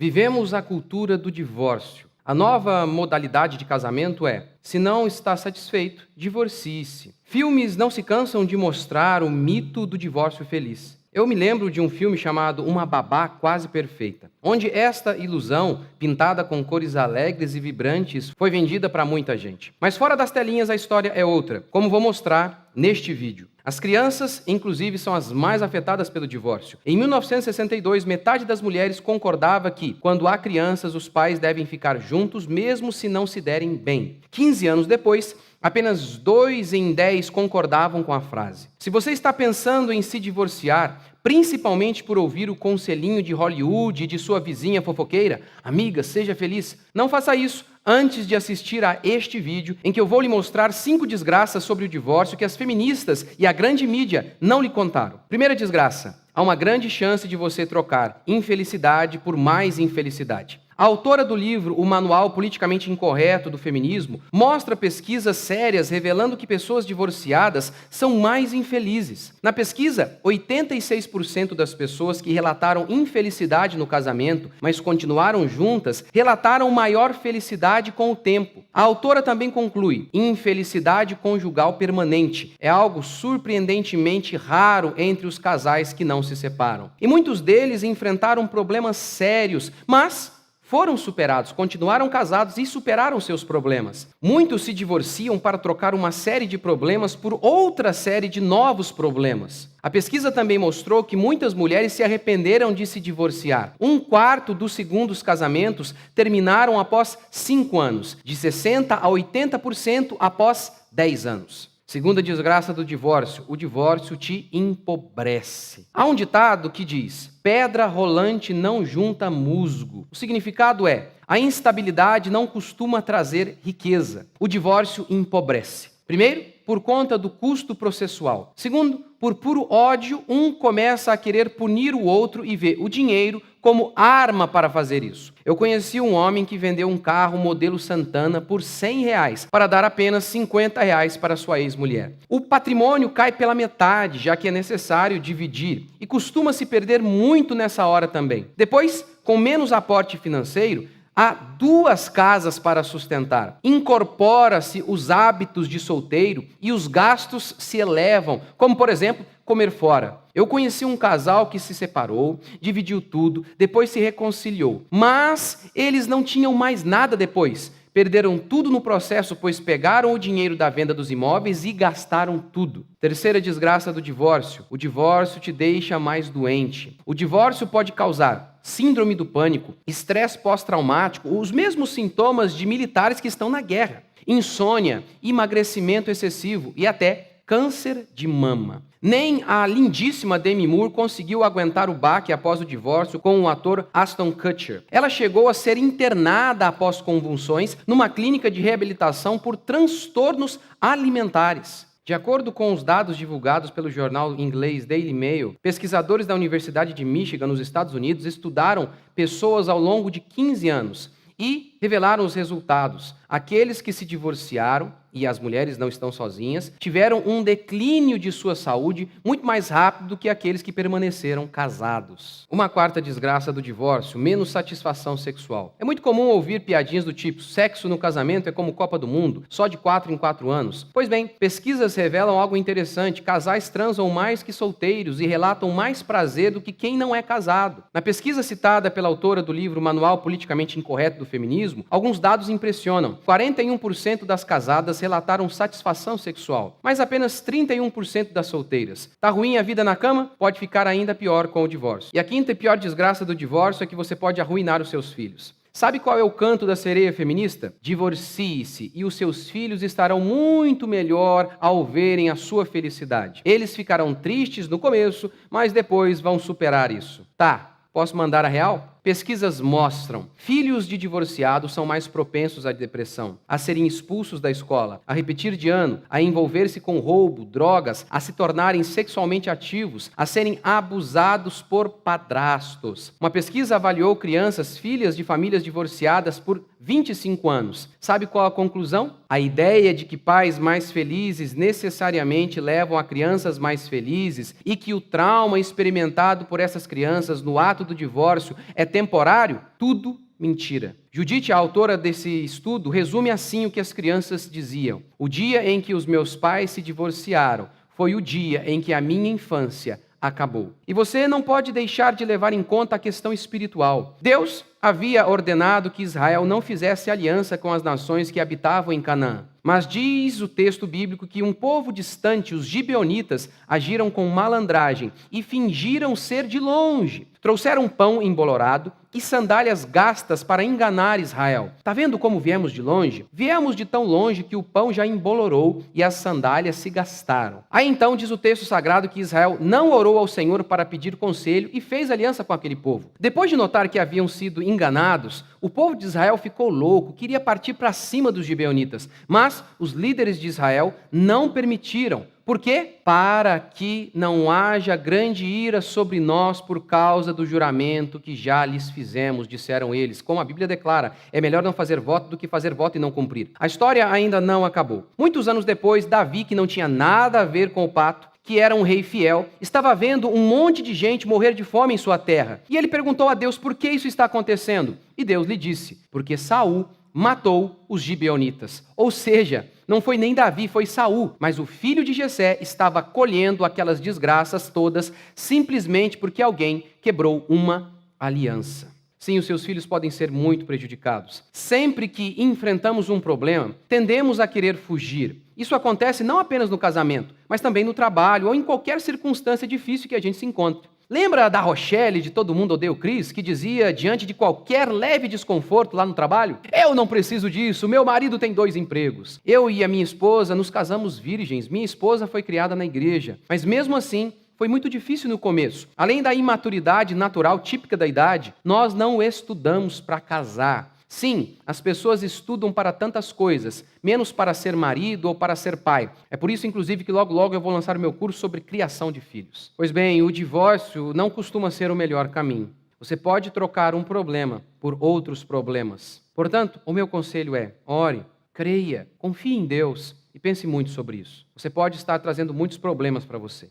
Vivemos a cultura do divórcio. A nova modalidade de casamento é: se não está satisfeito, divorcie-se. Filmes não se cansam de mostrar o mito do divórcio feliz. Eu me lembro de um filme chamado Uma Babá Quase Perfeita, onde esta ilusão, pintada com cores alegres e vibrantes, foi vendida para muita gente. Mas fora das telinhas a história é outra, como vou mostrar neste vídeo. As crianças, inclusive, são as mais afetadas pelo divórcio. Em 1962, metade das mulheres concordava que, quando há crianças, os pais devem ficar juntos, mesmo se não se derem bem. 15 anos depois, apenas 2 em 10 concordavam com a frase. Se você está pensando em se divorciar, principalmente por ouvir o conselhinho de Hollywood e de sua vizinha fofoqueira, amiga, seja feliz, não faça isso antes de assistir a este vídeo, em que eu vou lhe mostrar 5 desgraças sobre o divórcio que as feministas e a grande mídia não lhe contaram. Primeira desgraça: há uma grande chance de você trocar infelicidade por mais infelicidade. A autora do livro O Manual Politicamente Incorreto do Feminismo mostra pesquisas sérias revelando que pessoas divorciadas são mais infelizes. Na pesquisa, 86% das pessoas que relataram infelicidade no casamento, mas continuaram juntas, relataram maior felicidade com o tempo. A autora também conclui: infelicidade conjugal permanente é algo surpreendentemente raro entre os casais que não se separam. E muitos deles enfrentaram problemas sérios, mas foram superados, continuaram casados e superaram seus problemas. Muitos se divorciam para trocar uma série de problemas por outra série de novos problemas. A pesquisa também mostrou que muitas mulheres se arrependeram de se divorciar. 1/4 dos segundos casamentos terminaram após 5 anos, de 60% a 80% após 10 anos. Segunda desgraça do divórcio: o divórcio te empobrece. Há um ditado que diz: pedra rolante não junta musgo. O significado é: a instabilidade não costuma trazer riqueza. O divórcio empobrece. Primeiro, por conta do custo processual. Segundo, por puro ódio, um começa a querer punir o outro e vê o dinheiro como arma para fazer isso. Eu conheci um homem que vendeu um carro modelo Santana por R$100 para dar apenas R$50 para sua ex-mulher. O patrimônio cai pela metade, já que é necessário dividir, e costuma se perder muito nessa hora também. Depois, com menos aporte financeiro, há 2 casas para sustentar. Incorpora-se os hábitos de solteiro e os gastos se elevam, como, por exemplo, comer fora. Eu conheci um casal que se separou, dividiu tudo, depois se reconciliou. Mas eles não tinham mais nada depois. Perderam tudo no processo, pois pegaram o dinheiro da venda dos imóveis e gastaram tudo. Terceira desgraça do divórcio: o divórcio te deixa mais doente. O divórcio pode causar síndrome do pânico, estresse pós-traumático, os mesmos sintomas de militares que estão na guerra, insônia, emagrecimento excessivo e até câncer de mama. Nem a lindíssima Demi Moore conseguiu aguentar o baque após o divórcio com o ator Ashton Kutcher. Ela chegou a ser internada após convulsões numa clínica de reabilitação por transtornos alimentares. De acordo com os dados divulgados pelo jornal inglês Daily Mail, pesquisadores da Universidade de Michigan, nos Estados Unidos, estudaram pessoas ao longo de 15 anos e revelaram os resultados. Aqueles que se divorciaram, e as mulheres não estão sozinhas, tiveram um declínio de sua saúde muito mais rápido do que aqueles que permaneceram casados. Uma 4ª desgraça do divórcio: menos satisfação sexual. É muito comum ouvir piadinhas do tipo: sexo no casamento é como Copa do Mundo, só de 4 em 4 anos. Pois bem, pesquisas revelam algo interessante: casais transam mais que solteiros e relatam mais prazer do que quem não é casado. Na pesquisa citada pela autora do livro Manual Politicamente Incorreto do Feminismo, alguns dados impressionam. 41% das casadas relataram satisfação sexual, mas apenas 31% das solteiras. Tá ruim a vida na cama? Pode ficar ainda pior com o divórcio. E a 5ª e pior desgraça do divórcio é que você pode arruinar os seus filhos. Sabe qual é o canto da sereia feminista? Divorcie-se e os seus filhos estarão muito melhor ao verem a sua felicidade. Eles ficarão tristes no começo, mas depois vão superar isso. Tá, posso mandar a real? Pesquisas mostram: filhos de divorciados são mais propensos à depressão, a serem expulsos da escola, a repetir de ano, a envolver-se com roubo, drogas, a se tornarem sexualmente ativos, a serem abusados por padrastos. Uma pesquisa avaliou crianças, filhas de famílias divorciadas por 25 anos. Sabe qual a conclusão? A ideia de que pais mais felizes necessariamente levam a crianças mais felizes e que o trauma experimentado por essas crianças no ato do divórcio é temporário, tudo mentira. Judite, a autora desse estudo, resume assim o que as crianças diziam: o dia em que os meus pais se divorciaram foi o dia em que a minha infância acabou. E você não pode deixar de levar em conta a questão espiritual. Deus havia ordenado que Israel não fizesse aliança com as nações que habitavam em Canaã. Mas diz o texto bíblico que um povo distante, os gibeonitas, agiram com malandragem e fingiram ser de longe. Trouxeram pão embolorado e sandálias gastas para enganar Israel. Está vendo como viemos de longe? Viemos de tão longe que o pão já embolorou e as sandálias se gastaram. Aí então diz o texto sagrado que Israel não orou ao Senhor para pedir conselho e fez aliança com aquele povo. Depois de notar que haviam sido enganados, o povo de Israel ficou louco, queria partir para cima dos gibeonitas, mas os líderes de Israel não permitiram. Por quê? Para que não haja grande ira sobre nós por causa do juramento que já lhes fizemos, disseram eles. Como a Bíblia declara, é melhor não fazer voto do que fazer voto e não cumprir. A história ainda não acabou. Muitos anos depois, Davi, que não tinha nada a ver com o pacto, que era um rei fiel, estava vendo um monte de gente morrer de fome em sua terra. E ele perguntou a Deus por que isso está acontecendo. E Deus lhe disse: porque Saul matou os gibeonitas. Ou seja, não foi nem Davi, foi Saul, mas o filho de Jessé estava colhendo aquelas desgraças todas simplesmente porque alguém quebrou uma aliança. Sim, os seus filhos podem ser muito prejudicados. Sempre que enfrentamos um problema, tendemos a querer fugir. Isso acontece não apenas no casamento, mas também no trabalho ou em qualquer circunstância difícil que a gente se encontre. Lembra da Rochelle, de Todo Mundo Odeia o Chris, que dizia, diante de qualquer leve desconforto lá no trabalho: eu não preciso disso, meu marido tem 2 empregos. Eu e a minha esposa nos casamos virgens, minha esposa foi criada na igreja, mas mesmo assim, foi muito difícil no começo. Além da imaturidade natural típica da idade, nós não estudamos para casar. Sim, as pessoas estudam para tantas coisas, menos para ser marido ou para ser pai. É por isso, inclusive, que logo logo eu vou lançar o meu curso sobre criação de filhos. Pois bem, o divórcio não costuma ser o melhor caminho. Você pode trocar um problema por outros problemas. Portanto, o meu conselho é: ore, creia, confie em Deus e pense muito sobre isso. Você pode estar trazendo muitos problemas para você.